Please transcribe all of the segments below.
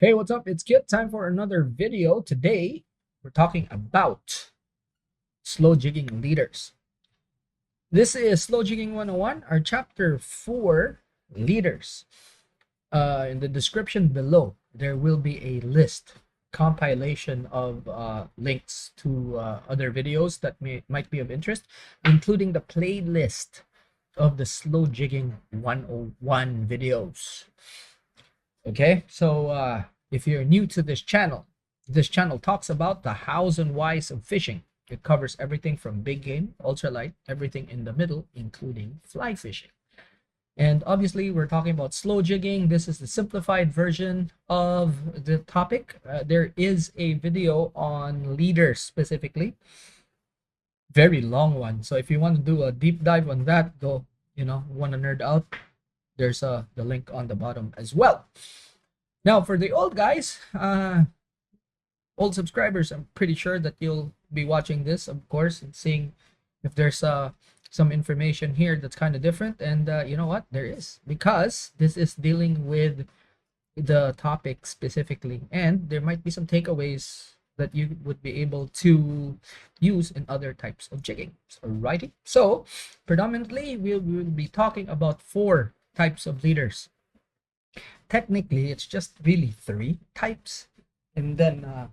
Hey, what's up? It's Kit. Time for another video. Today, we're talking about slow jigging leaders. This is Slow Jigging 101, our chapter 4 leaders. In the description below, there will be a list, compilation of links to other videos that might be of interest, including the playlist of the Slow Jigging 101 videos. Okay, so if you're new to this channel talks about the hows and whys of fishing. It covers everything from big game, ultralight, everything in the middle, including fly fishing. And obviously, we're talking about slow jigging. This is the simplified version of the topic. There is a video on leaders specifically, very long one. So if you want to do a deep dive on that, go, want to nerd out, there's the link on the bottom as well. Now, for the old guys, old subscribers, I'm pretty sure that you'll be watching this, of course, and seeing if there's some information here that's kind of different. And you know what? There is, because this is dealing with the topic specifically, and there might be some takeaways that you would be able to use in other types of jigging. Alrighty. So, predominantly, we'll be talking about 4 types of leaders. Technically, it's just really 3 types, and then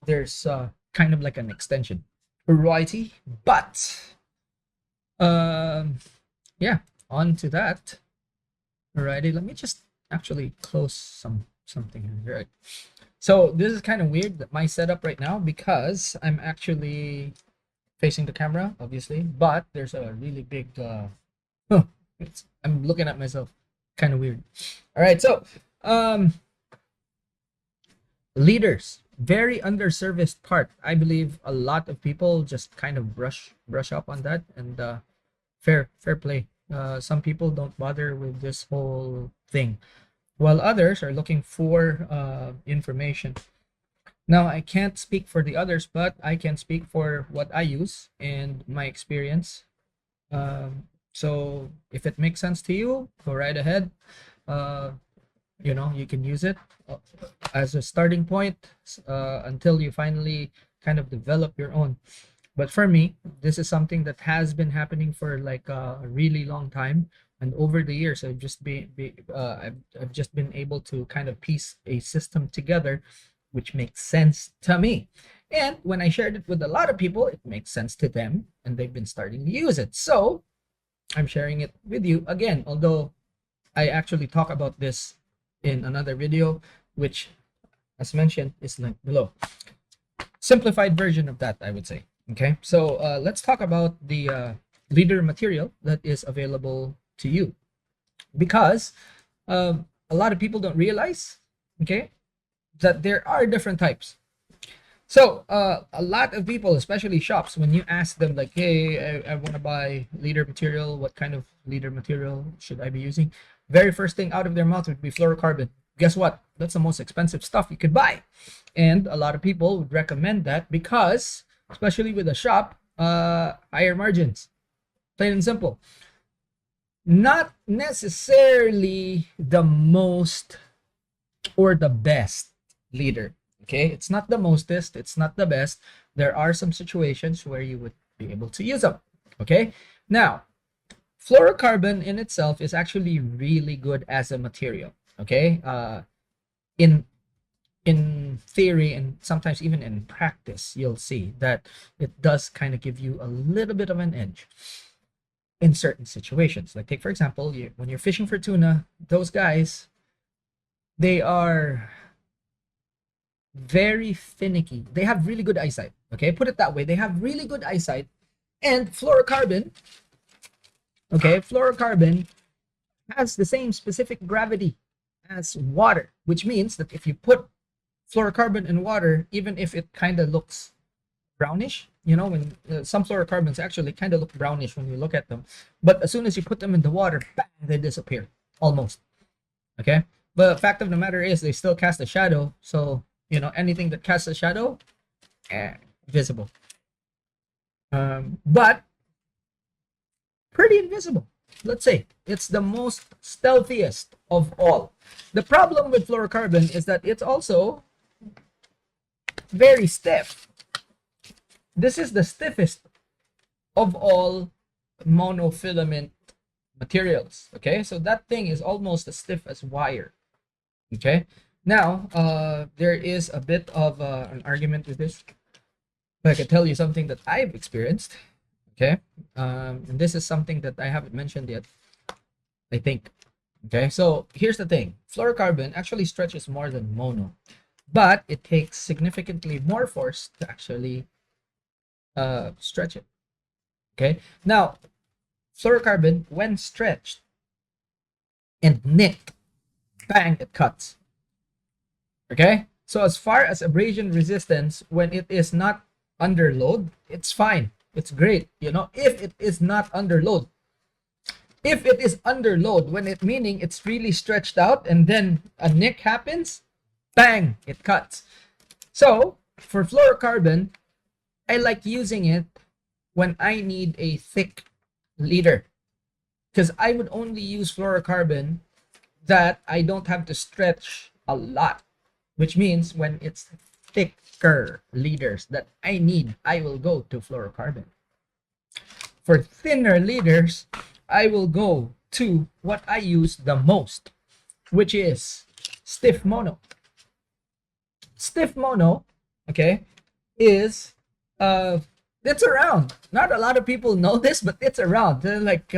there's kind of like an extension variety. But yeah, on to that. Alrighty, let me just actually close something here. Right. So this is kind of weird, that my setup right now, because I'm actually facing the camera, obviously, but there's a really big I'm looking at myself, kind of weird. All right, so leaders, very underserviced part. I believe a lot of people just kind of brush up on that, and fair play. Some people don't bother with this whole thing, while others are looking for information. Now, I can't speak for the others, but I can speak for what I use and my experience. So if it makes sense to you, go right ahead. Uh, you can use it as a starting point until you finally kind of develop your own. But for me, this is something that has been happening for like a really long time, and over the years, I've just been able to kind of piece a system together, which makes sense to me. And when I shared it with a lot of people, it makes sense to them, and they've been starting to use it. So I'm sharing it with you again, although I actually talk about this in another video, which, as mentioned, is linked below. Simplified version of that, I would say. Okay, so let's talk about the leader material that is available to you, because a lot of people don't realize, okay, that there are different types. So a lot of people, especially shops, when you ask them like, hey, I want to buy leader material, what kind of leader material should I be using? Very first thing out of their mouth would be fluorocarbon. Guess what? That's the most expensive stuff you could buy. And a lot of people would recommend that because, especially with a shop, higher margins. Plain and simple. Not necessarily the most or the best leader. Okay, it's not the mostest, it's not the best. There are some situations where you would be able to use them. Okay, now fluorocarbon in itself is actually really good as a material. Okay, in theory and sometimes even in practice, you'll see that it does kind of give you a little bit of an edge in certain situations. Like, take for example, when you're fishing for tuna, those guys, they are very finicky. They have really good eyesight. Okay, put it that way. They have really good eyesight. And fluorocarbon, okay, fluorocarbon has the same specific gravity as water, which means that if you put fluorocarbon in water, even if it kind of looks brownish, when some fluorocarbons actually kind of look brownish when you look at them, but as soon as you put them in the water, bang, they disappear almost. Okay, but the fact of the matter is they still cast a shadow. So anything that casts a shadow, visible. But pretty invisible. Let's say it's the most stealthiest of all. The problem with fluorocarbon is that it's also very stiff. This is the stiffest of all monofilament materials. Okay, so that thing is almost as stiff as wire. Okay, now there is a bit of an argument with this, but I can tell you something that I've experienced. Okay, and this is something that I haven't mentioned yet, I think. Okay, so here's the thing: fluorocarbon actually stretches more than mono, but it takes significantly more force to actually stretch it. Okay, now fluorocarbon, when stretched and nicked, bang, it cuts. Okay, so as far as abrasion resistance, when it is not under load, it's fine, it's great, you know, if it is not under load. If it is under load, when it meaning it's really stretched out and then a nick happens, bang, it cuts. So for fluorocarbon, I like using it when I need a thick leader, because I would only use fluorocarbon that I don't have to stretch a lot, which means when it's thicker leaders that I need, I will go to fluorocarbon. For thinner leaders, I will go to what I use the most, which is stiff mono. Stiff mono, okay, is it's around. Not a lot of people know this, but it's around. They're like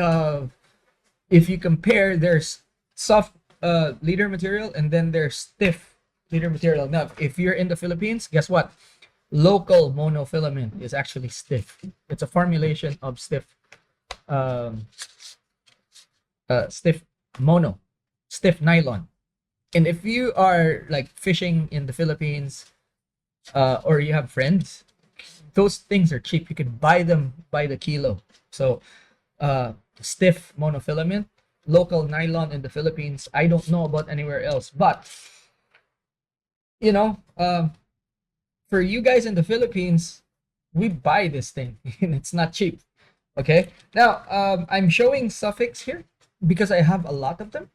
if you compare, there's soft leader material and then there's stiff leader material. Now, if you're in the Philippines, guess what? Local monofilament is actually stiff. It's a formulation of stiff stiff mono, stiff nylon. And if you are like fishing in the Philippines, or you have friends, those things are cheap. You can buy them by the kilo. So stiff monofilament, local nylon in the Philippines. I don't know about anywhere else, but you know, for you guys in the Philippines, we buy this thing and it's not cheap. Okay, now I'm showing suffix here because I have a lot of them,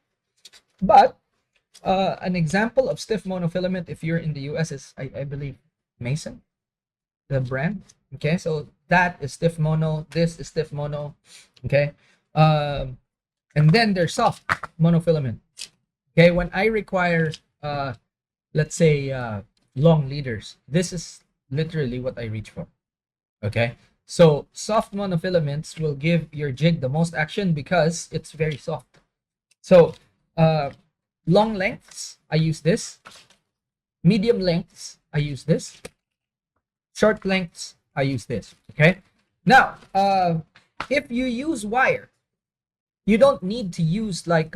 but an example of stiff monofilament, if you're in the US, is I believe Mason, the brand. Okay, so that is stiff mono, this is stiff mono. Okay, and then there's soft monofilament. Okay, when I require let's say long leaders, this is literally what I reach for. Okay, so soft monofilaments will give your jig the most action because it's very soft. So long lengths, I use this. Medium lengths, I use this. Short lengths, I use this. Okay, now if you use wire, you don't need to use like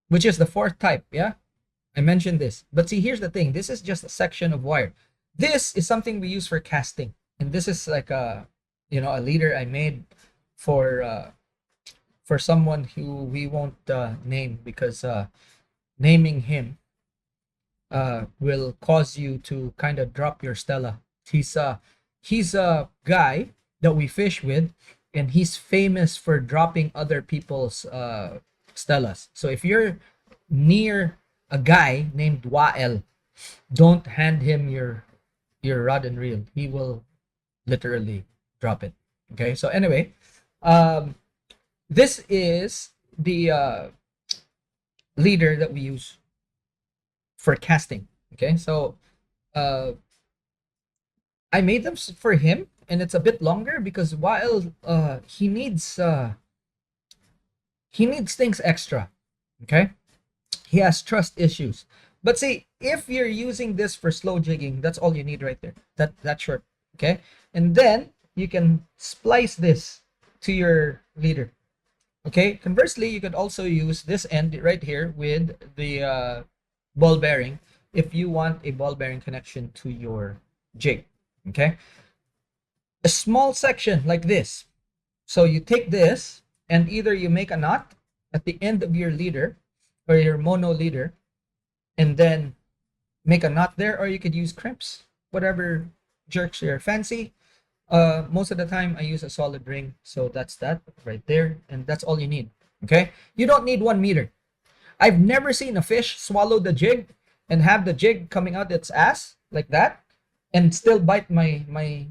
which is the fourth type. Yeah, I mentioned this, but see, here's the thing: this is just a section of wire. This is something we use for casting, and this is like a, you know, a leader I made for someone who we won't name, because naming him will cause you to kind of drop your Stella. He's a guy that we fish with, and he's famous for dropping other people's Stellas. So if you're near a guy named Wael, don't hand him your rod and reel. He will literally drop it. Okay, so anyway, this is the leader that we use for casting. Okay, so I made them for him, and it's a bit longer because while he needs things extra. Okay, he has trust issues. But see, if you're using this for slow jigging, that's all you need right there. That short. Okay, and then you can splice this to your leader. Okay, conversely, you could also use this end right here with the ball bearing if you want a ball bearing connection to your jig. Okay, a small section like this. So you take this and either you make a knot at the end of your leader or your mono leader, and then make a knot there, or you could use crimps, whatever jerks your fancy. Most of the time I use a solid ring, so that's that right there, and that's all you need. Okay, you don't need 1 meter. I've never seen a fish swallow the jig and have the jig coming out its ass like that and still bite my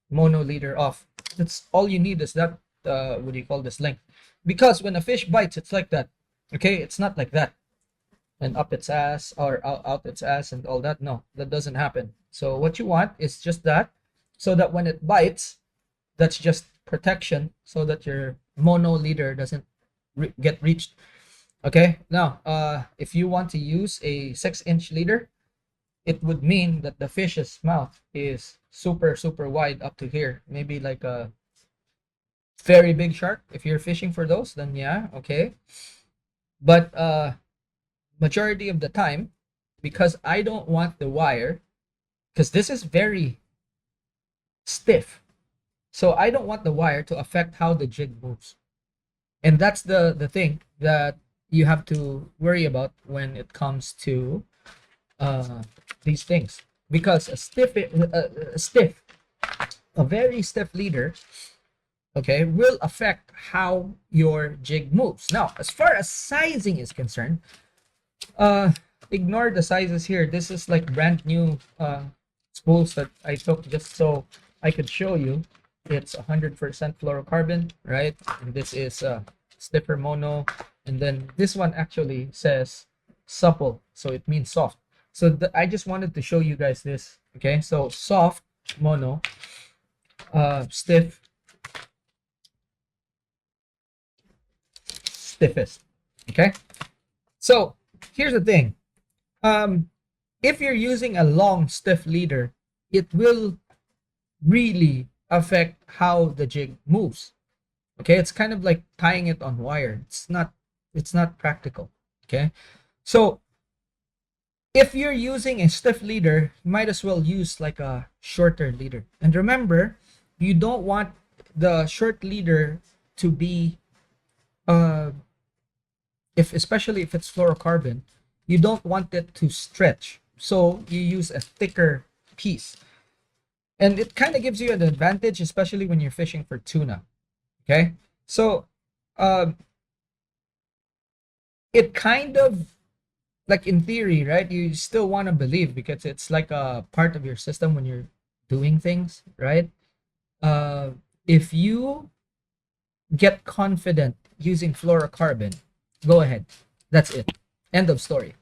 mono leader off. That's all you need is that what do you call this, length. Because when a fish bites, it's like that. Okay, it's not like that and up its ass or out its ass and all that. No, that doesn't happen. So what you want is just that, so that when it bites, that's just protection, so that your mono leader doesn't get reached. Okay, now if you want to use a 6-inch leader, it would mean that the fish's mouth is super wide up to here, maybe like a very big shark. If you're fishing for those, then yeah, okay. But majority of the time, because I don't want the wire, because this is very stiff, so I don't want the wire to affect how the jig moves. And that's the thing that you have to worry about when it comes to uh, these things, because a very stiff leader, okay, will affect how your jig moves. Now, as far as sizing is concerned, uh ignore the sizes here. This is like brand new spools that I took just so I could show you. It's 100% fluorocarbon, right? And this is stiffer mono, and then this one actually says supple, so it means soft. So I just wanted to show you guys this. Okay, so soft mono, stiffest. Okay, so here's the thing. If you're using a long stiff leader, it will really affect how the jig moves. Okay, it's kind of like tying it on wire. It's not practical. Okay, so if you're using a stiff leader, you might as well use like a shorter leader. And remember, you don't want the short leader to be uh especially if it's fluorocarbon, you don't want it to stretch. So you use a thicker piece. And it kind of gives you an advantage, especially when you're fishing for tuna. Okay? So um it kind of, like, in theory, right? You still want to believe because it's like a part of your system when you're doing things, right? If you get confident using fluorocarbon, go ahead. That's it. End of story.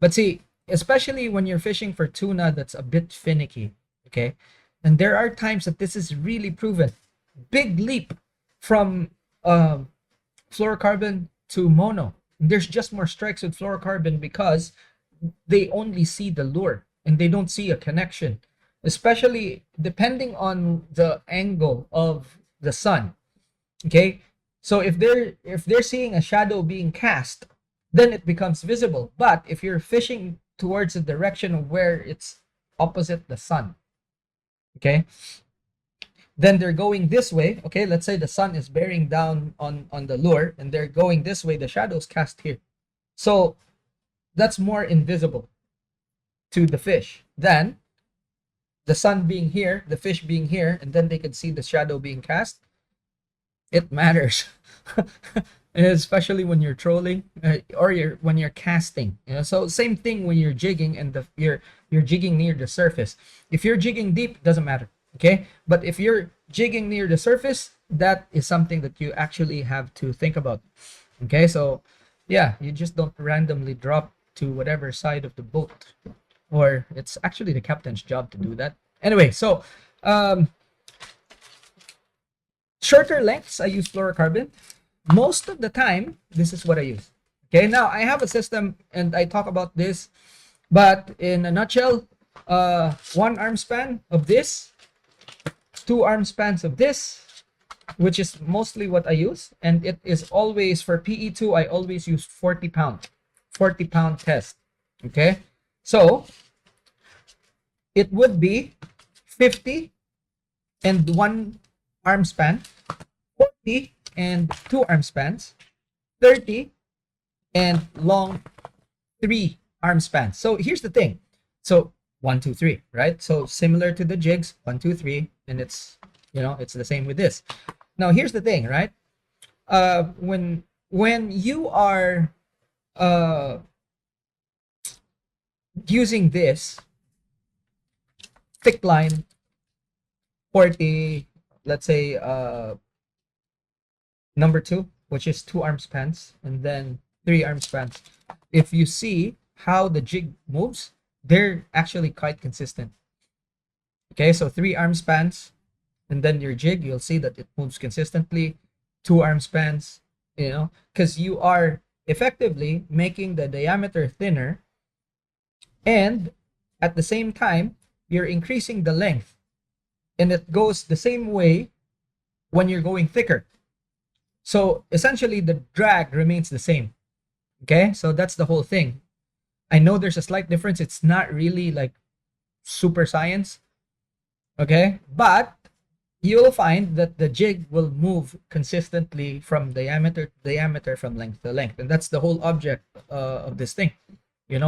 But see, especially when you're fishing for tuna that's a bit finicky, okay? And there are times that this is really proven. Big leap from fluorocarbon to mono. There's just more strikes with fluorocarbon because they only see the lure and they don't see a connection, especially depending on the angle of the sun. Okay, so if they're seeing a shadow being cast, then it becomes visible. But if you're fishing towards the direction of where it's opposite the sun, okay, then they're going this way. Okay, let's say the sun is bearing down on the lure and they're going this way, the shadow's cast here, so that's more invisible to the fish than the sun being here, the fish being here, and then they can see the shadow being cast. It matters. Especially when you're trolling, or when you're casting, so same thing when you're jigging and you're jigging near the surface. If you're jigging deep, it doesn't matter. Okay, but if you're jigging near the surface, that is something that you actually have to think about. Okay, so yeah, you just don't randomly drop to whatever side of the boat, or it's actually the captain's job to do that. Anyway, so shorter lengths, I use fluorocarbon. Most of the time, this is what I use. Okay, now I have a system and I talk about this, but in a nutshell, 1 arm span of this, 2 arm spans of this, which is mostly what I use. And it is always, for PE2, I always use 40 pound test. Okay, so it would be 50 and 1 arm span, 40 and 2 arm spans, 30 and long 3 arm spans. So here's the thing. So 1, 2, 3, right? So similar to the jigs, 1, 2, 3, and it's the same with this. Now here's the thing, right? When when you are uh using this thick line 40, let's say number 2, which is 2 arm spans, and then 3 arm spans, if you see how the jig moves, they're actually quite consistent. Okay, so 3 arm spans and then your jig, you'll see that it moves consistently. 2 arm spans, because you are effectively making the diameter thinner, and at the same time you're increasing the length, and it goes the same way when you're going thicker. So essentially the drag remains the same. Okay, so that's the whole thing. I know there's a slight difference. It's not really like super science. Okay, but you'll find that the jig will move consistently from diameter to diameter, from length to length, and that's the whole object of this thing.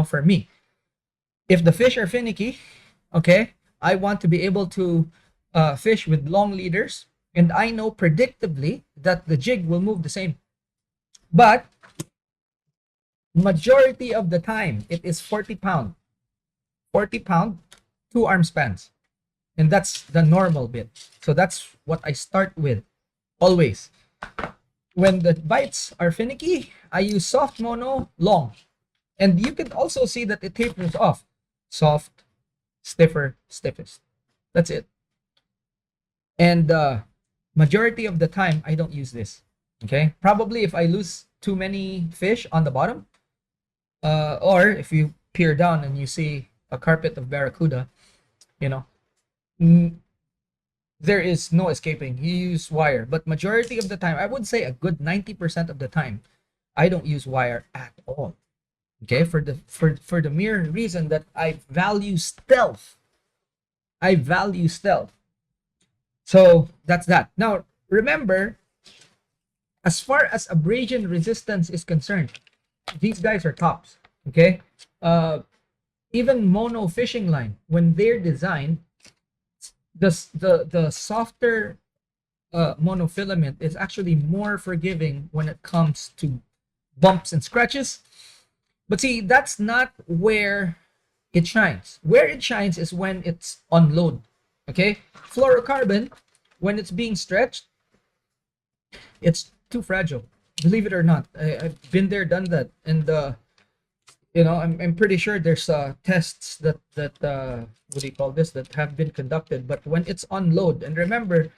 For me, if the fish are finicky, okay, I want to be able to fish with long leaders, and I know predictably that the jig will move the same, but majority of the time it is 40 pound, 2 arm spans, and that's the normal bit. So that's what I start with always. When the bites are finicky, I use soft mono long, and you can also see that it tapers off. Soft, stiffer, stiffest. That's it. And majority of the time I don't use this. Okay, probably if I lose too many fish on the bottom, or if you peer down and you see a carpet of barracuda, you know there is no escaping. You use wire, but majority of the time, I would say a good 90% of the time, I don't use wire at all. Okay, for the mere reason that I value stealth. I value stealth. So that's that. Now remember, as far as abrasion resistance is concerned, these guys are tops. Okay, even mono fishing line, when they're designed, the softer monofilament is actually more forgiving when it comes to bumps and scratches. But see, that's not where it shines. Where it shines is when it's on load. Okay, fluorocarbon, when it's being stretched, it's too fragile. Believe it or not, I've been there, done that, and I'm pretty sure there's tests that what do you call this, that have been conducted. But when it's on load, and remember,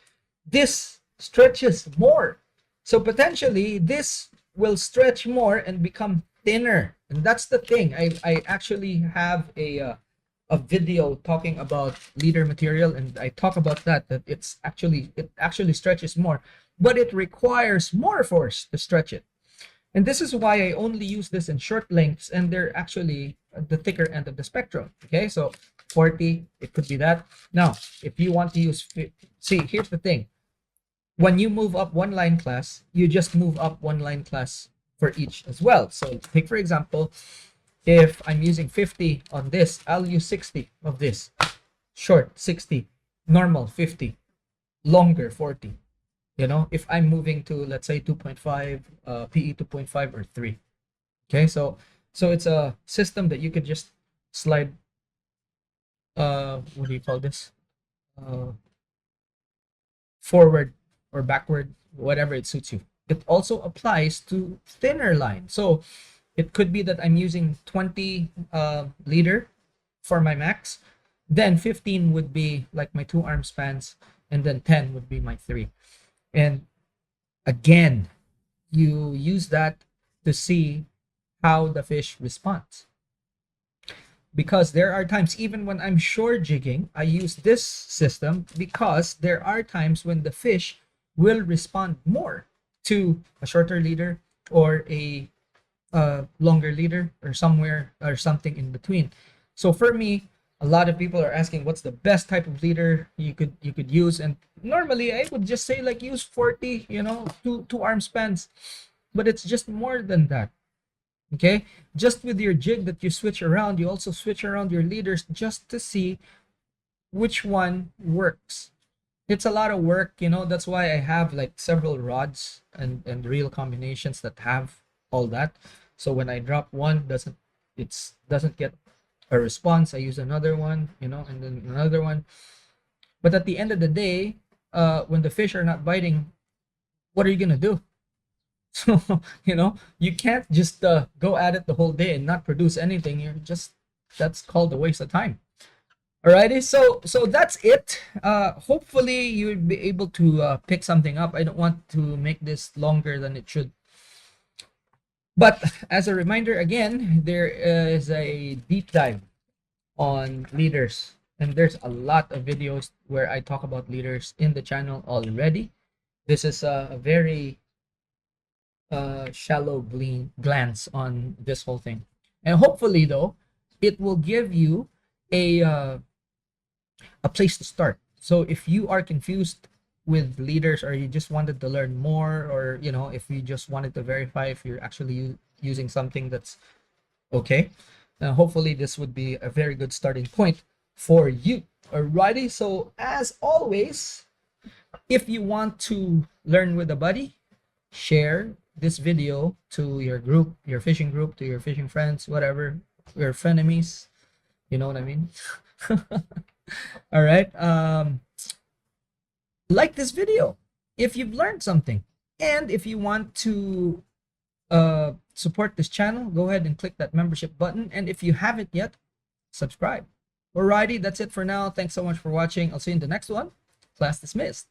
this stretches more, so potentially this will stretch more and become thinner. And that's the thing. I actually have a video talking about leader material, and I talk about that it actually stretches more, but it requires more force to stretch it. And this is why I only use this in short lengths, and they're actually the thicker end of the spectrum. Okay, so 40, it could be that. Now, if you want to use, see, here's the thing. When you move up one line class, you just move up one line class for each as well. So take, for example, if I'm using 50 on this, I'll use 60 of this. Short, 60. Normal, 50. Longer, 40. If I'm moving to, let's say, 2.5, PE 2.5 or 3. Okay, so it's a system that you could just slide, what do you call this? Forward or backward, whatever it suits you. It also applies to thinner line. So it could be that I'm using 20 leader for my max, then 15 would be like my 2 arm spans, and then 10 would be my 3. And again, you use that to see how the fish responds. Because there are times, even when I'm shore jigging, I use this system, because there are times when the fish will respond more to a shorter leader or a longer leader, or somewhere or something in between. So for me, a lot of people are asking what's the best type of leader you could use, and normally I would just say like use 40, two arm spans, but it's just more than that. Okay, just with your jig that you switch around, you also switch around your leaders just to see which one works. It's a lot of work, you know. That's why I have like several rods and reel combinations that have all that. So when I drop one, doesn't get a response, I use another one, you know, and then another one. But at the end of the day, when the fish are not biting, what are you gonna do? So, you know, you can't just go at it the whole day and not produce anything. You're just That's called a waste of time. Alrighty, so that's it. Hopefully you'll be able to pick something up. I don't want to make this longer than it should. But as a reminder, again, there is a deep dive on leaders, and there's a lot of videos where I talk about leaders in the channel already. This is a very shallow glance on this whole thing, and hopefully, though, it will give you a place to start. So if you are confused with leaders, or you just wanted to learn more, or you know, if you just wanted to verify if you're actually using something that's okay, hopefully this would be a very good starting point for you. Alrighty, so as always, if you want to learn with a buddy, share this video to your group, your fishing group, to your fishing friends, whatever, your frenemies, you know what I mean. All right, like this video if you've learned something, and if you want to support this channel, go ahead and click that membership button, and if you haven't yet, subscribe. Alrighty, that's it for now. Thanks so much for watching. I'll see you in the next one. Class dismissed.